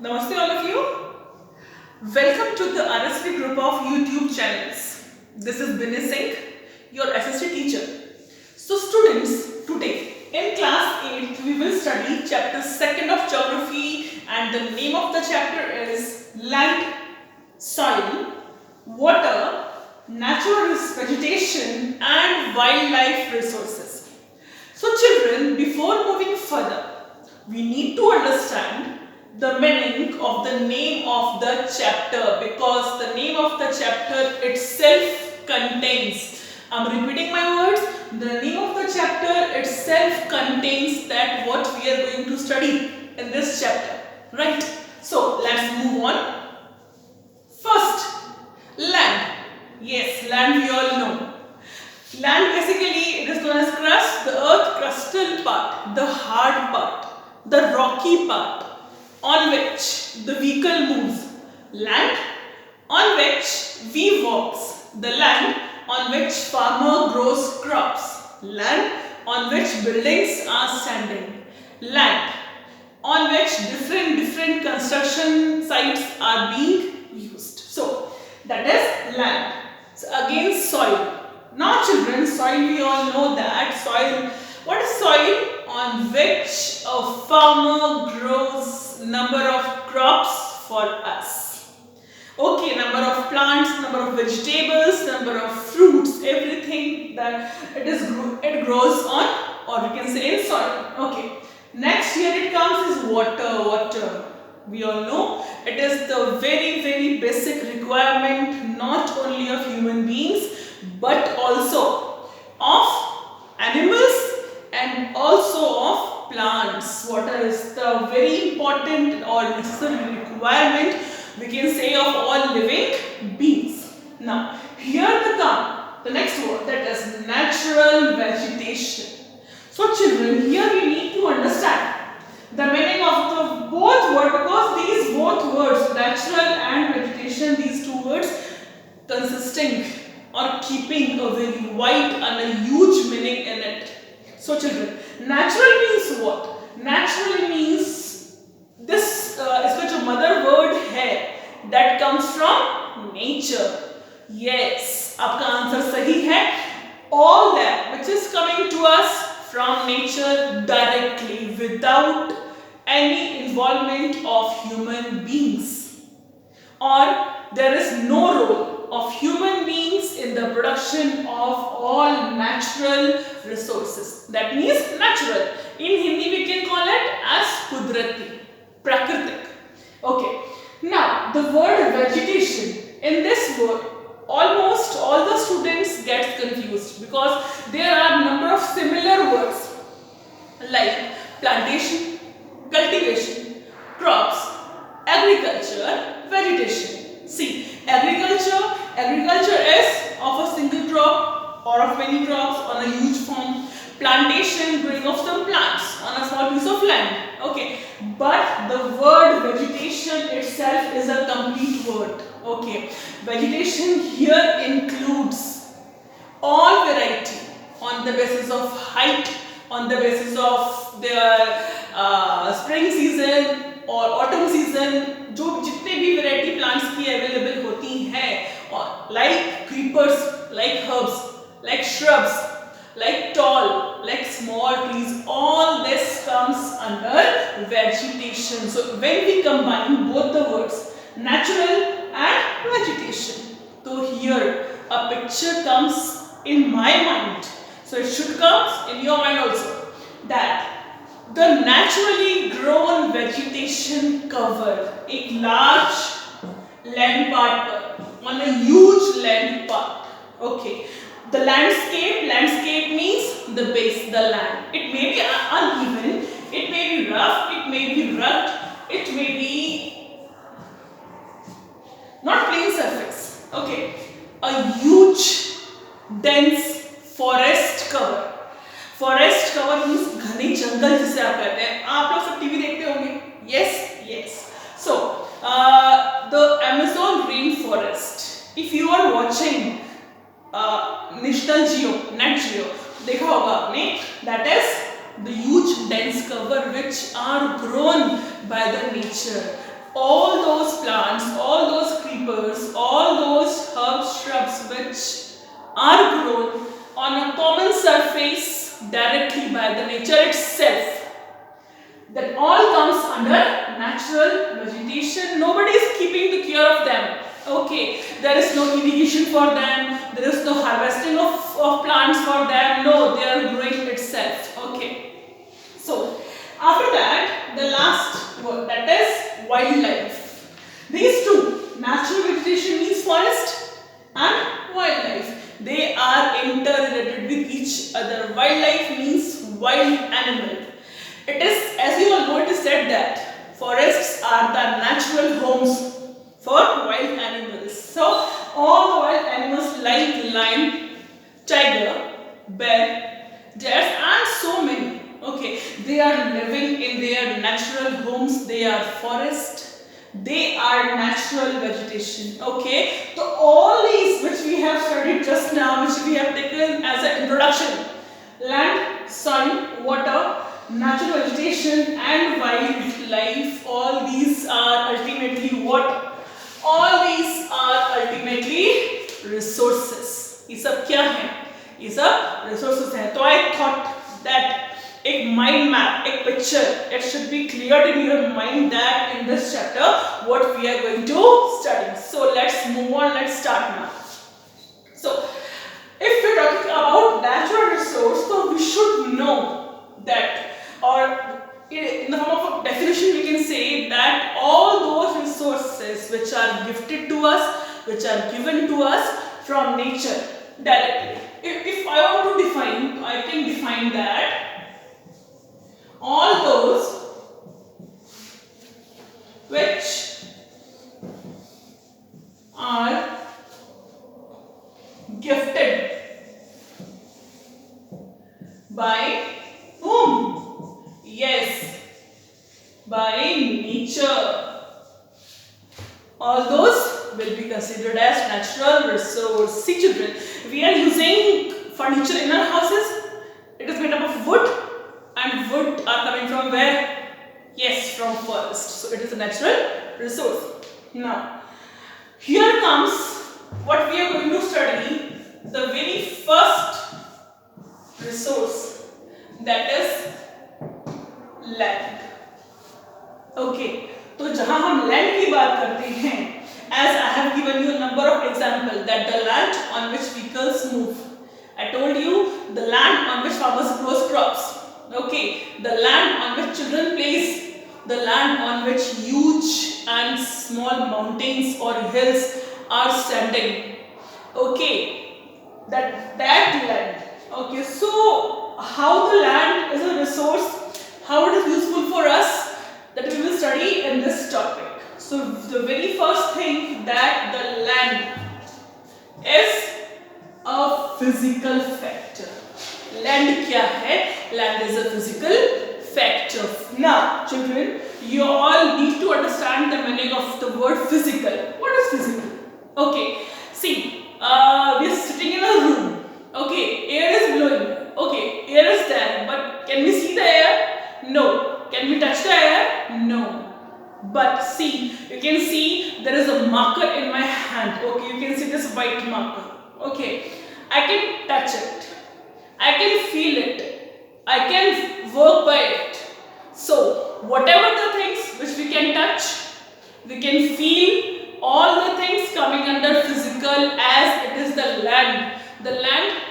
Namaste all of you. Welcome to the RSV group of YouTube channels. This is Binay Singh, your SST teacher. So students, today in class 8 we will study chapter 2nd of geography, and the name of the chapter is land, soil, water, natural vegetation and wildlife resources. So children, before moving further, we need to understand the meaning of the name of the chapter, because the name of the chapter itself contains, I'm repeating my words, the name of the chapter itself contains that what we are going to study in this chapter, right? So let's move on. First, land. Yes, land we all know. Land basically it is known as crust, the earth crustal part, the hard part, the rocky part on which the vehicle moves. Land on which we walks. The land on which farmer grows crops. Land on which buildings are standing. Land on which different construction sites are being used. So that is land. So again, soil. Now children, soil, we all know that soil. What is soil? On which a farmer grows number of crops for us. Okay, number of plants, number of vegetables, number of fruits, everything that it grows on, or you can say in soil. Okay. Next here it comes is water. We all know it is the very basic requirement not only of human beings but also of animals and also of plants. Water is the very important or necessary requirement, we can say, of all living beings. Now here the next word, that is natural vegetation. So children, here we need to understand the meaning of the both words, because these both words, natural and vegetation, these two words consisting or keeping a very wide and a huge meaning in it. So children, natural means what? Natural means this इसका जो mother word है that comes from nature. Yes, आपका answer सही है. All that which is coming to us from nature directly without any involvement of human beings, or there is no role of human beings in the production of all natural resources. That means natural. In Hindi we can call it as kudrati, prakritik. Okay. Now the word vegetation, in this word almost all the students get confused because there are number of similar words like plantation, cultivation, crops, agriculture, vegetation. See, agriculture is of a single crop or of many crops on a huge farm. Plantation, growing of some plants on a small piece of land. Okay, but the word vegetation itself is a complete word. Okay, vegetation here includes all variety on the basis of height, on the basis of their spring season or autumn season, जो जितने भी variety plants की available होती हैं, और like creepers, like herbs, like shrubs, like tall, like small trees, all this comes under vegetation. So when we combine both the words natural and vegetation, so here a picture comes in my mind, so it should come in your mind also, that the naturally grown vegetation cover a large land part on a huge land part. Okay, the landscape means the base, the land. It may be uneven, it may be rough, it may be rugged, it may be not plain surface. Okay, a huge dense forest cover. Forest cover means घने जंगल जिसे आप कहते हैं. आप लोग सब TV देखते होंगे. yes. So the Amazon rainforest, if you are watching National Geo, Nat Geo, देखा होगा आपने, that is the huge dense cover which are grown by the nature. all those plants, all those creepers, all those herbs, shrubs which are grown on a common surface directly by the nature itself, that all comes under natural vegetation. Nobody is keeping the care of them. Okay, there is no irrigation for them, there is no harvesting of plants for them. No, they are growing itself. Okay, so after that, the last word, that is wildlife. These two, natural vegetation means forest and wildlife, they are interrelated with each other. Wildlife means wild animal. It is, as you all know, it is said that forests are the natural homes for wild animals. So all the wild animals like lion, tiger, bear, deer and so many, okay, they are living in their natural homes. They are forest, they are natural vegetation. Okay, so all these which we have studied just now, which we have taken as an introduction, land, sun, water, natural vegetation and wildlife, all these are ultimately what? All these are ultimately resources. ये सब क्या है? ये सब resources हैं. तो I thought that एक mind map, एक picture, it should be cleared in your mind that in this chapter what we are going to study. So let's move on. Let's start now. So if we're talking about natural resource, so we should know that, or in the form of a definition we can say that all those resources which are gifted to us, which are given to us from nature directly. If I want to define, I can define that all those which are gifted by whom? Yes, by nature. All those will be considered as natural resource. See children, we are using furniture in our houses. It is made up of wood, and wood are coming from where? Yes, from forest. So it is a natural resource. Now, here comes what we are going to study, the very first resource, that is land. Okay, तो जहां हम land की बात करते हैं, as I have given you a number of examples, that the land on which vehicles move. I told you the land on which farmers grow crops. Okay, the land on which children plays, the land on which huge and small mountains or hills are standing. Okay, that land. Okay, so how the land is a resource, how it is useful for us, that we will study in this topic. So the very first thing, that the land is a physical factor. Land क्या है? Land is a physical factor. Now children, you all need to understand the meaning of the word physical. What is physical? Okay, see, we are sitting in a room. Okay, air is blowing. Okay, air is there, but can we see the air? No. Can we touch the air? No. But see, you can see there is a marker in my hand. Okay, you can see this white marker. Okay, I can touch it, I can feel it, I can work by it. So whatever the things which we can touch, we can feel, all the things coming under physical, as it is the land. The land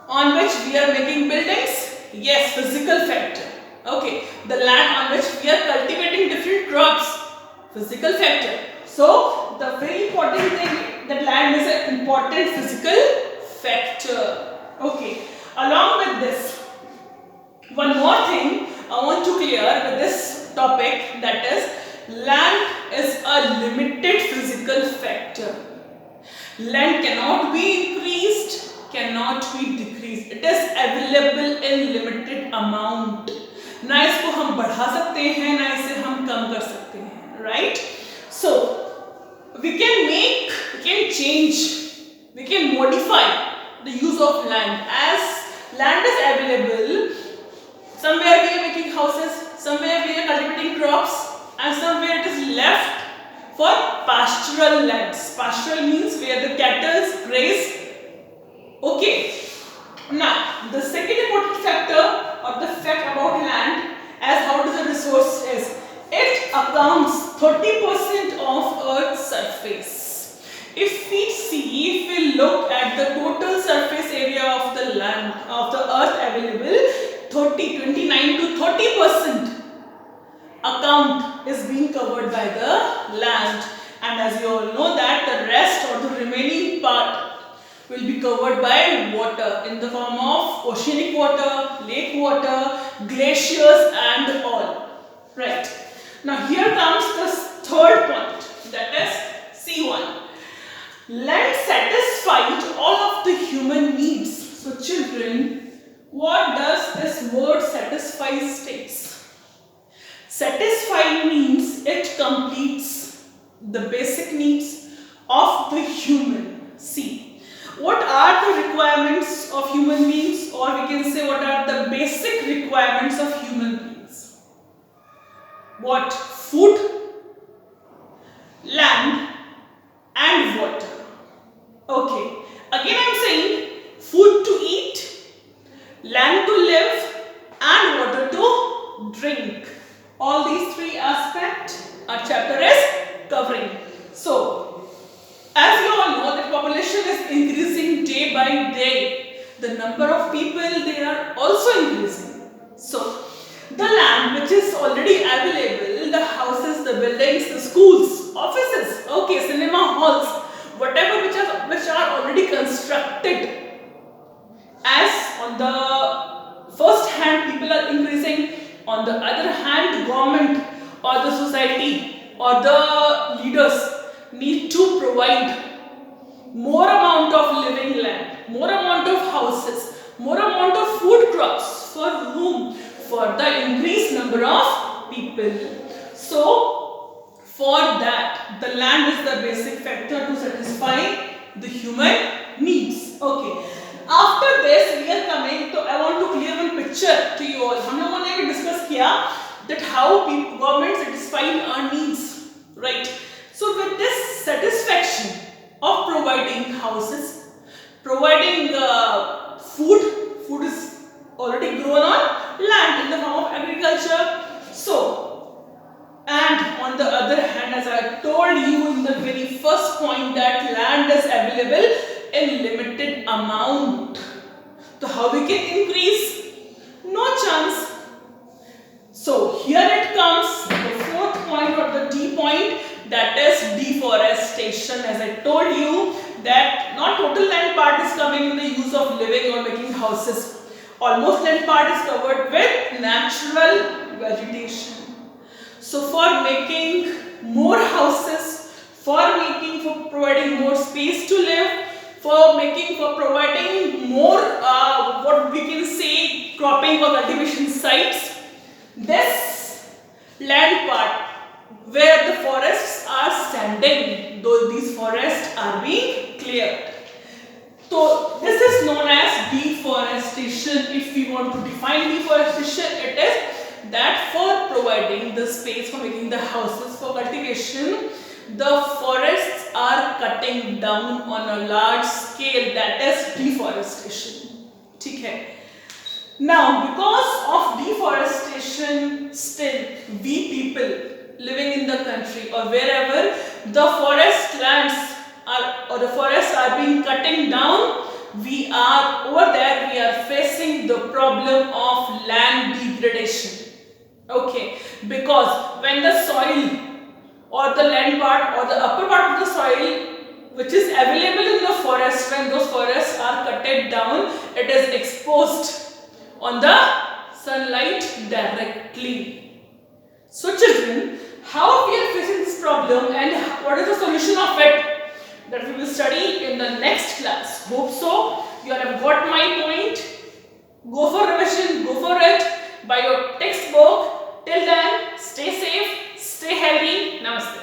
on which we are making buildings, yes, physical factor. Okay, the land on which we are cultivating different crops, physical factor. So the very important thing, that land is an important physical factor. Okay, along with this, one more thing I want to clear with this topic, that is land is a limited physical factor. Land cannot be increased, cannot be decreased. It is available in limited amount. ना इसको हम बढ़ा सकते हैं, ना इसे हम कम कर सकते हैं, right? So we can make, we can change, we can modify the use of land. As land is available, somewhere we are making houses, somewhere we are cultivating crops, and somewhere it is left for pastoral lands. Pastoral means where the cattle graze. Okay. Now, the second important factor or the fact about land as how does the resource is, it accounts 30% of Earth's surface. If we look at the total surface area of the land, of the Earth available, 29 to 30% account is being covered by the land, and as you all know that the rest or the remaining part will be covered by water in the form of oceanic water, lake water, glaciers and all. Right. Now here comes the third point, that is C1. Land satisfied all of the human needs. So children, what does this word satisfy states? Satisfy means it completes the basic needs of the human. See. What are the requirements of human beings, or we can say what are the basic requirements of human beings? What? Food, land and water. Okay. Again I am saying food to eat, land to live and water to drink. All these three aspects our chapter is covering. So, as you all know, the population is increasing day by day. The number of people, they are also increasing. So, the land which is already available, the houses, the buildings, the schools, offices, okay, cinema halls, whatever which are already constructed. As on the first hand, people are increasing. On the other hand, government or the society or the leaders need to provide more amount of living land, more amount of houses, more amount of food crops for whom? For the increased number of people. So, for that, the land is the basic factor to satisfy the human needs. Okay. After this, we are coming to, I want to clear one picture to you all. हम लोगों ने भी discuss किया that how government satisfying our needs, right? So with this satisfaction of providing houses, providing food is already grown on land in the form of agriculture. So, and on the other hand, as I told you in the very first point, that land is available in limited amount. So how we can increase? No chance. So here it comes, the fourth point or the D point, that is deforestation. As I told you that not total land part is coming in the use of living or making houses. Almost land part is covered with natural vegetation. So for making more houses, for providing more space to live, for providing more what we can say cropping or cultivation sites, this land part where the forests are standing, though these forests are being cleared. So this is known as deforestation. If we want to define deforestation, it is that for providing the space for making the houses for cultivation, the forests are cutting down on a large scale. That is deforestation. Okay. Now, because of deforestation, still we people living in the country or wherever the forest lands are or the forests are being cutting down, we are facing the problem of land degradation. Okay, because when the soil or the land part or the upper part of the soil which is available in the forest, when those forests are cutted down, it is exposed on the sunlight directly. So children, how we are facing this problem and what is the solution of it, that we will study in the next class. Hope so. You have got my point. Go for revision, go for it by your textbook. Till then, stay safe, stay healthy. Namaste.